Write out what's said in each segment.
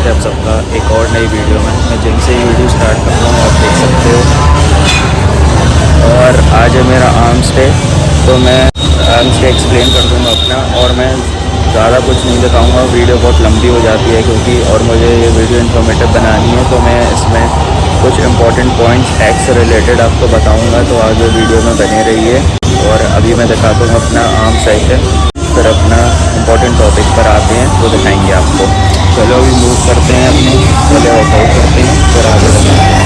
स्वागत है आप सबका एक और नई वीडियो में। मैं जिनसे ही वीडियो स्टार्ट कर रहा हूँ आप देख सकते हो। और आज है मेरा आर्म्स डे, तो मैं आर्म्स डे एक्सप्लेन कर दूँगा अपना। और मैं ज़्यादा कुछ नहीं दिखाऊँगा, वीडियो बहुत लंबी हो जाती है क्योंकि, और मुझे ये वीडियो इन्फॉर्मेटिव बनानी है, तो मैं इसमें कुछ इंपॉर्टेंट पॉइंट्स एक्स से रिलेटेड आपको बताऊँगा। तो आगे वीडियो में बने रहिए। और अभी मैं दिखाता हूँ अपना आर्म साइकिल, फिर अपना इम्पोर्टेंट टॉपिक पर आते हैं वो दिखाएंगे आपको। चलो अभी मूव करते हैं अपने, पहले वर्कआउट करते हैं फिर आगे बताते हैं।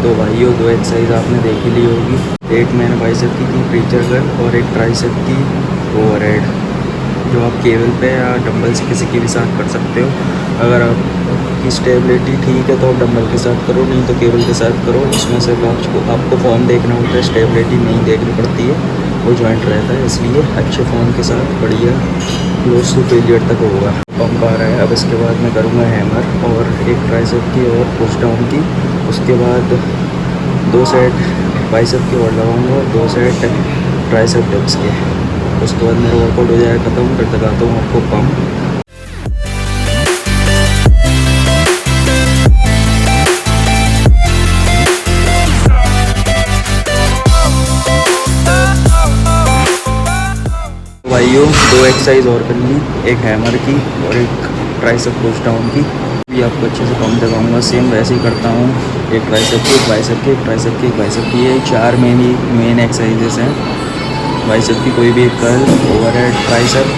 तो भाइयों, दो एक्सरसाइज आपने देख ही ली होगी। एक मैंने बाइसेप की थी प्रीचर कर्ल, और एक ट्राइसेप की ओवरहेड, जो आप केबल पे या डंबल से किसी के भी साथ कर सकते हो। अगर आपकी स्टेबिलिटी ठीक है तो आप डंबल के साथ करो, नहीं तो केबल के साथ करो। उसमें सिर्फ आपको फॉर्म देखना होता है, स्टेबिलिटी नहीं देखनी पड़ती है, वो जॉइंट रहता है। इसलिए अच्छे फॉर्म के साथ बढ़िया क्लोज टू फेलियर तक होगा। पंप आ रहा है। अब इसके बाद मैं करूँगा हैमर और एक ट्राइसेप की और पुश डाउन की। उसके बाद 2 सेट बाइसेप की और लगाऊंगा और 2 सेट ट्राइसेप डिप्स के। उसके बाद मेरा वर्कआउट हो जाएगा ख़त्म। फिर दिखाता हूँ आपको पंप। भाइयों, 2 एक्सरसाइज और कर ली, एक हैमर की और एक ट्राइसेप पुश डाउन की। भी आपको अच्छे से पंप दिखाऊंगा। सेम वैसे ही करता हूँ, एक ट्राइसेप की, एक बाइसेप की, एक ट्राइसेप की, एक बाइसेप की। ये 4 मेन एक्सरसाइजेस हैं। बाइसेप की कोई भी एक कर्ल, ओवरहेड ट्राइसेप,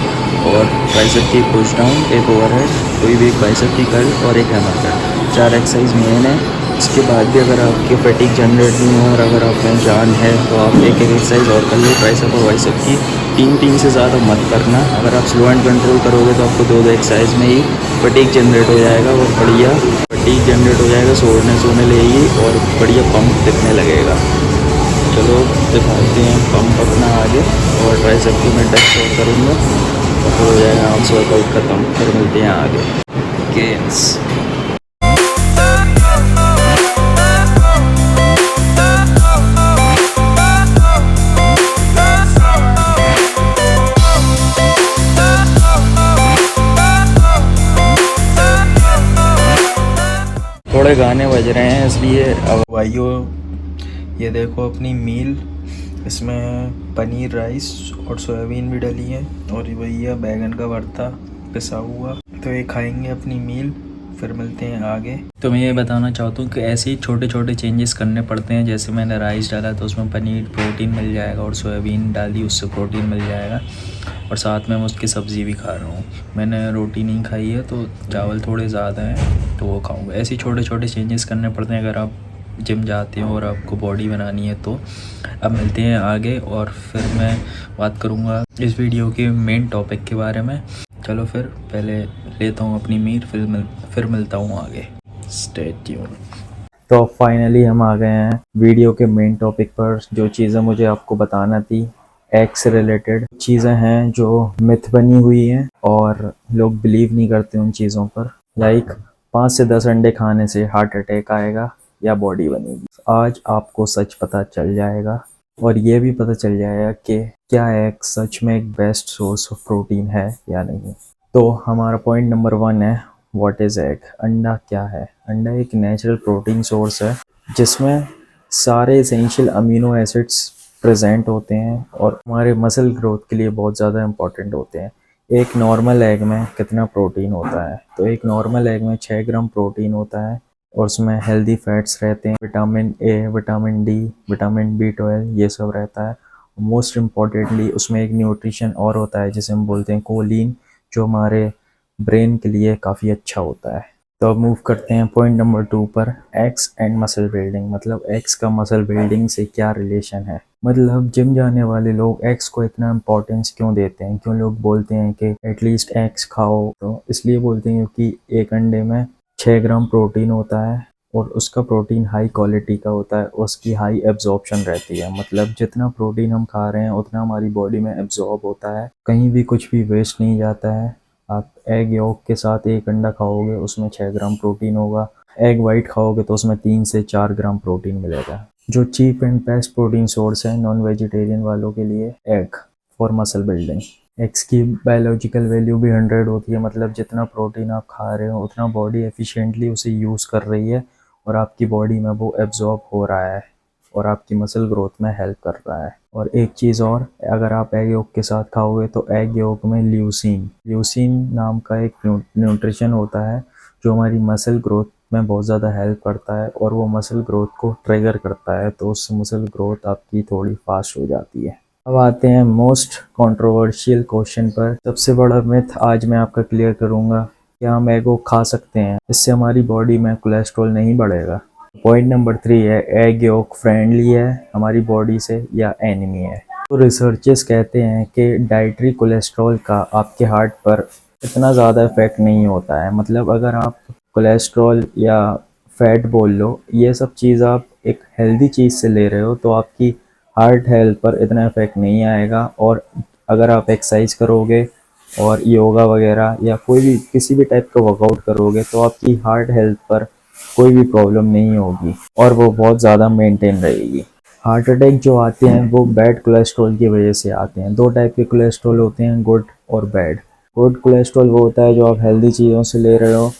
और ट्राइसेप की पुश डाउन, एक ओवरहेड, कोई भी एक बाइसेप की कर्ल और एक हैमर कर्ल। 4 एक्सरसाइज मेन है। इसके बाद भी अगर आपकी फटीग जनरेट नहीं हो और अगर आप में जान है तो आप एक एक्सरसाइज और कर लो ट्राइसेप और बाइसेप की। 3 से ज़्यादा मत करना। अगर आप स्लो एंड कंट्रोल करोगे तो आपको 2 एक्सरसाइज में ही फटीग जनरेट हो जाएगा और बढ़िया फटीग जनरेट हो जाएगा, सोने लगेगी और बढ़िया पंप दिखने लगेगा। चलो दिखाते हैं पंप अपना आगे। और ट्राइसेप की मैं डेस्क और करूँगा और फिर हो जाएगा आर्म्स वर्कआउट ख़त्म। फिर मिलते हैं आगे गेम्स। थोड़े गाने बज रहे हैं इसलिए। अब भाइयों, ये देखो अपनी मील, इसमें पनीर राइस और सोयाबीन भी डली है, और भैया बैगन का भरता पिसा हुआ। तो ये खाएंगे अपनी मील, फिर मिलते हैं आगे। तो मैं ये बताना चाहता हूँ कि ऐसे ही छोटे छोटे चेंजेस करने पड़ते हैं। जैसे मैंने राइस डाला तो उसमें पनीर प्रोटीन मिल जाएगा, और सोयाबीन डाली उससे प्रोटीन मिल जाएगा, और साथ में मैं उसकी सब्ज़ी भी खा रहा हूँ। मैंने रोटी नहीं खाई है तो चावल थोड़े ज़्यादा हैं तो वो खाऊंगा। ऐसे ही छोटे छोटे चेंजेस करने पड़ते हैं अगर आप जिम जाते हो और आपको बॉडी बनानी है तो। अब मिलते हैं आगे और फिर मैं बात करूँगा इस वीडियो के मेन टॉपिक के बारे में। चलो फिर पहले लेता हूँ अपनी मील, फिर मिलता हूँ आगे। Stay tune. तो फाइनली हम आ गए हैं वीडियो के मेन टॉपिक पर। जो चीज़ें मुझे आपको बताना थी एग से रिलेटेड चीज़ें हैं जो मिथ बनी हुई हैं और लोग बिलीव नहीं करते उन चीज़ों पर। लाइक 5 से 10 अंडे खाने से हार्ट अटैक आएगा या बॉडी बनेगी। आज आपको सच पता चल जाएगा, और ये भी पता चल जाएगा कि क्या एग सच में एक बेस्ट सोर्स ऑफ प्रोटीन है या नहीं। तो हमारा पॉइंट नंबर 1 है, व्हाट इज़ एग। अंडा क्या है? अंडा एक नेचुरल प्रोटीन सोर्स है जिसमें सारे एसेंशियल अमीनो एसिड्स प्रेजेंट होते हैं और हमारे मसल ग्रोथ के लिए बहुत ज़्यादा इम्पॉर्टेंट होते हैं। एक नॉर्मल एग में कितना प्रोटीन होता है? तो एक नॉर्मल एग में 6 ग्राम प्रोटीन होता है, और उसमें हेल्दी फैट्स रहते हैं, vitamin A, vitamin D, vitamin B12, ये सब रहता है। मोस्ट इम्पॉर्टेंटली उसमें एक न्यूट्रिशन और होता है जिसे हम बोलते हैं कोलिन, जो हमारे ब्रेन के लिए काफ़ी अच्छा होता है। तो अब मूव करते हैं पॉइंट नंबर 2 पर, एक्स एंड मसल बिल्डिंग। मतलब एक्स का मसल बिल्डिंग से क्या रिलेशन है। मतलब जिम जाने वाले लोग एक्स को इतना इम्पोर्टेंस क्यों देते हैं, क्यों लोग बोलते हैं कि एटलीस्ट एक्स खाओ। तो इसलिए बोलते हैं क्योंकि एक अंडे में 6 ग्राम प्रोटीन होता है और उसका प्रोटीन हाई क्वालिटी का होता है, उसकी हाई एब्जॉर्प्शन रहती है। मतलब जितना प्रोटीन हम खा रहे हैं उतना हमारी बॉडी में एब्जॉर्ब होता है, कहीं भी कुछ भी वेस्ट नहीं जाता है। आप एग यॉक के साथ एक अंडा खाओगे उसमें 6 ग्राम प्रोटीन होगा, एग वाइट खाओगे तो उसमें 3 से 4 ग्राम प्रोटीन मिलेगा। जो cheap and best protein source है नॉन वेजिटेरियन वालों के लिए, egg for muscle building. Eggs की बायोलॉजिकल वैल्यू भी 100 होती है। मतलब जितना प्रोटीन आप खा रहे हो उतना बॉडी एफिशिएंटली उसे यूज़ कर रही है और आपकी बॉडी में वो एब्जॉर्ब हो रहा है और आपकी मसल ग्रोथ में हेल्प कर रहा है। और एक चीज़ और, अगर आप एग योक के साथ खाओगे तो एग योक में ल्यूसीन नाम का एक न्यूट्रिशन होता है जो हमारी मसल ग्रोथ में बहुत ज़्यादा हेल्प करता है और वो मसल ग्रोथ को ट्रिगर करता है, तो उससे मसल ग्रोथ आपकी थोड़ी फास्ट हो जाती है। अब आते हैं मोस्ट कंट्रोवर्शियल क्वेश्चन पर। सबसे बड़ा मिथ आज मैं आपका क्लियर करूँगा, क्या हम एग को खा सकते हैं, इससे हमारी बॉडी में कोलेस्ट्रॉल नहीं बढ़ेगा। पॉइंट नंबर 3 है, एग योक फ्रेंडली है हमारी बॉडी से या एनिमी है। तो रिसर्चर्स कहते हैं कि डाइटरी कोलेस्ट्रॉल का आपके हार्ट पर इतना ज़्यादा इफेक्ट नहीं होता है। मतलब अगर आप कोलेस्ट्रॉल या फैट बोल लो, ये सब चीज़ आप एक हेल्दी चीज़ से ले रहे हो तो आपकी हार्ट हेल्थ पर इतना इफेक्ट नहीं आएगा। और अगर आप एक्सरसाइज करोगे और योगा वगैरह या कोई भी किसी भी टाइप का वर्कआउट करोगे तो आपकी हार्ट हेल्थ पर कोई भी प्रॉब्लम नहीं होगी और वो बहुत ज़्यादा मेंटेन रहेगी। हार्ट अटैक जो आते हैं वो बैड कोलेस्ट्रॉल की वजह से आते हैं। 2 टाइप के कोलेस्ट्रॉल होते हैं, गुड और बैड। गुड कोलेस्ट्रॉल वो होता है जो आप हेल्दी चीज़ों से ले रहे हो।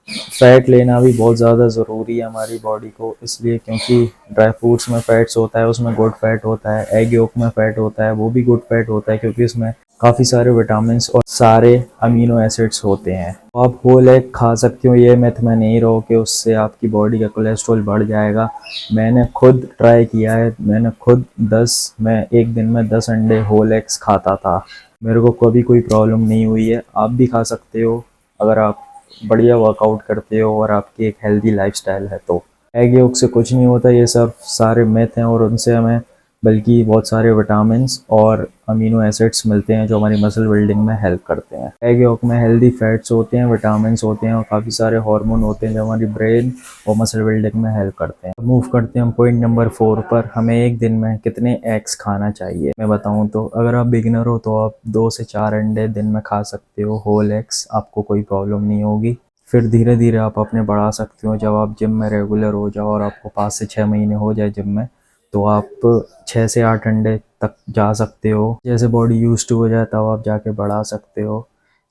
फ़ैट लेना भी बहुत ज़्यादा ज़रूरी है हमारी बॉडी को, इसलिए क्योंकि ड्राई फ्रूट्स में फ़ैट्स होता है, उसमें गुड फैट होता है। एग योक में फ़ैट होता है, वो भी गुड फैट होता है क्योंकि उसमें काफ़ी सारे विटामिन्स और सारे अमीनो एसिड्स होते हैं। तो आप होल एग खा सकते हो, ये मैथ में नहीं रहो कि उससे आपकी बॉडी का कोलेस्ट्रॉल बढ़ जाएगा। मैंने खुद ट्राई किया है, मैं एक दिन में 10 अंडे होल एग्स खाता था, मेरे को कभी कोई प्रॉब्लम नहीं हुई है। आप भी खा सकते हो अगर आप बढ़िया वर्कआउट करते हो और आपकी एक हेल्दी लाइफस्टाइल है तो। एग योक से कुछ नहीं होता, ये सब सारे मिथ हैं और उनसे हमें बल्कि बहुत सारे विटामिन्स और अमीनो एसिड्स मिलते हैं जो हमारी मसल बिल्डिंग में हेल्प करते हैं। एग योक में हेल्दी फैट्स होते हैं, विटामिन्स होते हैं और काफ़ी सारे हार्मोन होते हैं जो हमारी ब्रेन और मसल बिल्डिंग में हेल्प करते हैं। मूव करते हैं हम पॉइंट नंबर 4 पर, हमें एक दिन में कितने एग्स खाना चाहिए। मैं बताऊं तो अगर आप बिगिनर हो तो आप 2 से 4 अंडे दिन में खा सकते हो होल एग्स, आपको कोई प्रॉब्लम नहीं होगी। फिर धीरे धीरे आप अपने बढ़ा सकते हो। जब आप जिम में रेगुलर हो जाओ और आपको 5 से 6 महीने हो जाए जिम में, तो आप 6 से 8 अंडे तक जा सकते हो। जैसे बॉडी यूज टू हो जाए तब आप जाके बढ़ा सकते हो।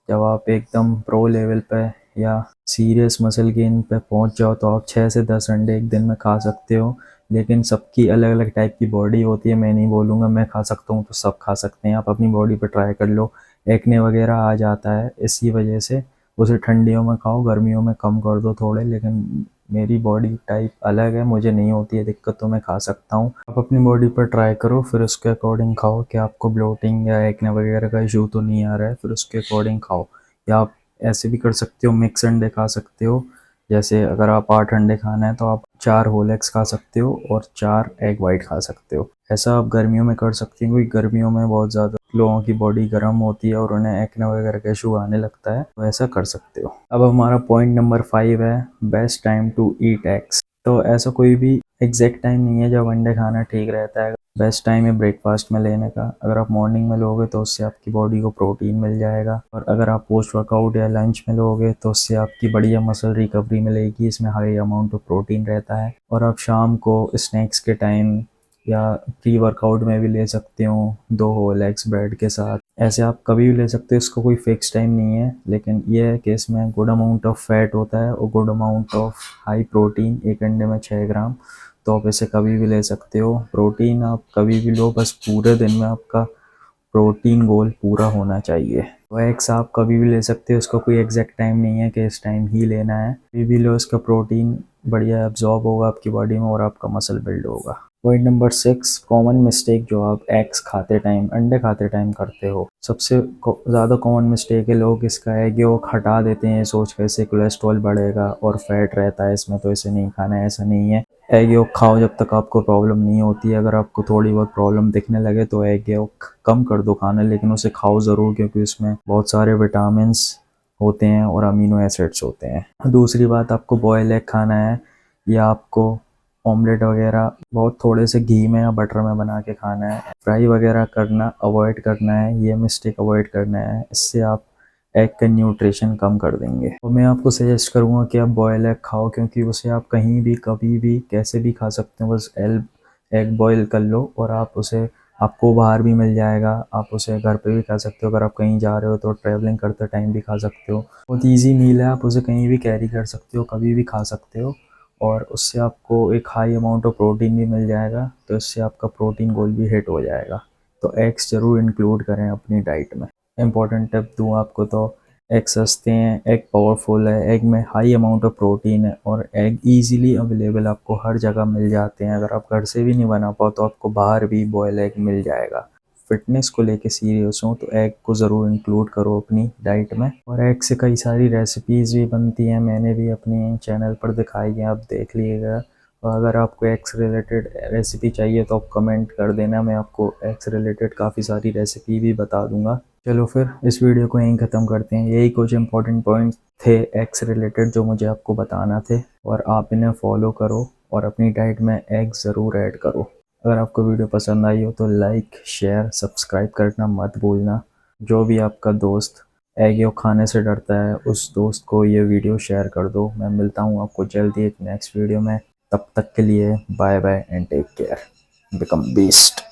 जब आप एकदम प्रो लेवल पे या सीरियस मसल गेन पे पहुंच जाओ तो आप 6 से 10 अंडे एक दिन में खा सकते हो। लेकिन सबकी अलग अलग टाइप की बॉडी होती है, मैं नहीं बोलूँगा मैं खा सकता हूँ तो सब खा सकते हैं। आप अपनी बॉडी पर ट्राई कर लो। एक्ने वगैरह आ जाता है, इसी वजह से उसे ठंडियों में खाओ, गर्मियों में कम कर दो थोड़े। लेकिन मेरी बॉडी टाइप अलग है, मुझे नहीं होती है दिक्कत, तो मैं खा सकता हूँ। आप अपनी बॉडी पर ट्राई करो, फिर उसके अकॉर्डिंग खाओ कि आपको ब्लोटिंग या एक्ने वगैरह का इशू तो नहीं आ रहा है, फिर उसके अकॉर्डिंग खाओ। या आप ऐसे भी कर सकते हो, मिक्स अंडे खा सकते हो। जैसे अगर आप 8 अंडे खाना है तो आप 4 होल एग्स खा सकते हो और 4 एग वाइट खा सकते हो। ऐसा आप गर्मियों में कर सकते हो क्योंकि गर्मियों में बहुत ज़्यादा लोगों की बॉडी गर्म होती है और उन्हें एक्ने वगैरह का इशू आने लगता है, तो ऐसा कर सकते हो। अब हमारा पॉइंट नंबर 5 है, best time to eat eggs. तो ऐसा कोई भी एग्जैक्ट टाइम नहीं है जब अंडे खाना ठीक रहता है। बेस्ट टाइम है ब्रेकफास्ट में लेने का। अगर आप मॉर्निंग में लोगे तो उससे आपकी बॉडी को प्रोटीन मिल जाएगा, और अगर आप पोस्ट वर्कआउट या लंच में लोगे तो उससे आपकी बढ़िया मसल रिकवरी मिलेगी, इसमें हाई अमाउंट ऑफ प्रोटीन रहता है। और आप शाम को स्नैक्स के टाइम या प्री वर्कआउट में भी ले सकते हो 2 होल एग्स ब्रेड के साथ। ऐसे आप कभी भी ले सकते हो, इसको कोई फिक्स टाइम नहीं है। लेकिन ये है कि इसमें गुड अमाउंट ऑफ फैट होता है और good amount of high protein, एक अंडे में 6 ग्राम, तो आप इसे कभी भी ले सकते हो। प्रोटीन आप कभी भी लो, बस पूरे दिन में आपका प्रोटीन गोल पूरा होना चाहिए। तो एग्स आप कभी भी ले सकते हो, इसका कोई एग्जैक्ट टाइम नहीं है कि इस टाइम ही लेना है। कभी भी लो, इसका प्रोटीन बढ़िया एब्जॉर्ब होगा आपकी बॉडी में और आपका मसल बिल्ड होगा। पॉइंट नंबर 6, कॉमन मिस्टेक जो आप एग्स खाते टाइम, अंडे खाते टाइम करते हो। सबसे ज़्यादा कॉमन मिस्टेक है लोग इसका है कि वो हटा देते हैं सोच कर इससे कोलेस्ट्रॉल बढ़ेगा और फैट रहता है इसमें, तो इसे नहीं खाना है। ऐसा नहीं है। एग योक खाओ जब तक आपको प्रॉब्लम नहीं होती है। अगर आपको थोड़ी बहुत प्रॉब्लम दिखने लगे तो एग योक कम कर दो खाना, लेकिन उसे खाओ ज़रूर, क्योंकि उसमें बहुत सारे विटामिन्स होते हैं और अमीनो एसिड्स होते हैं। दूसरी बात, आपको बॉयल एग खाना है या आपको ऑमलेट वगैरह बहुत थोड़े से घी में या बटर में बना के खाना है। फ्राई वगैरह करना अवॉइड करना है, ये मिस्टेक अवॉइड करना है। इससे आप एग का न्यूट्रिशन कम कर देंगे। तो मैं आपको सजेस्ट करूँगा कि आप बॉयल एग खाओ, क्योंकि उसे आप कहीं भी कभी भी कैसे भी खा सकते हो। बस एग बॉयल कर लो और आप उसे, आपको बाहर भी मिल जाएगा, आप उसे घर पे भी खा सकते हो। अगर आप कहीं जा रहे हो तो ट्रैवलिंग करते टाइम भी खा सकते हो। बहुत ईजी मील है, आप उसे कहीं भी कैरी कर सकते हो, कभी भी खा सकते हो, और उससे आपको एक हाई अमाउंट ऑफ प्रोटीन भी मिल जाएगा। तो इससे आपका प्रोटीन गोल भी हिट हो जाएगा। तो एग्स ज़रूर इंक्लूड करें अपनी डाइट में। इम्पॉर्टेंट टिप दूँ आपको तो एग सस्ते हैं, एग पावरफुल है, एग में हाई अमाउंट ऑफ प्रोटीन है, और एग इजीली अवेलेबल आपको हर जगह मिल जाते हैं। अगर आप घर से भी नहीं बना पाओ तो आपको बाहर भी बॉयल एग मिल जाएगा। फिटनेस को लेके सीरियस हो तो एग को ज़रूर इंक्लूड करो अपनी डाइट में। और एग से कई सारी रेसिपीज़ भी बनती हैं, मैंने भी अपने चैनल पर दिखाई है, आप देख लीजिएगा। और अगर आपको एग्स रिलेटेड रेसिपी चाहिए तो आप कमेंट कर देना, मैं आपको एग्स रिलेटेड काफ़ी सारी रेसिपी भी बता दूंगा। चलो फिर इस वीडियो को यहीं ख़त्म करते हैं। यही कुछ इंपॉर्टेंट पॉइंट थे एग्स रिलेटेड जो मुझे आपको बताना थे, और आप इन्हें फॉलो करो और अपनी डाइट में एग ज़रूर ऐड करो। अगर आपको वीडियो पसंद आई हो तो लाइक, शेयर, सब्सक्राइब करना मत भूलना। जो भी आपका दोस्त एग योग खाने से डरता है उस दोस्त को ये वीडियो शेयर कर दो। मैं मिलता हूँ आपको जल्दी एक नेक्स्ट वीडियो में। तब तक के लिए bye bye and take care. Become beast.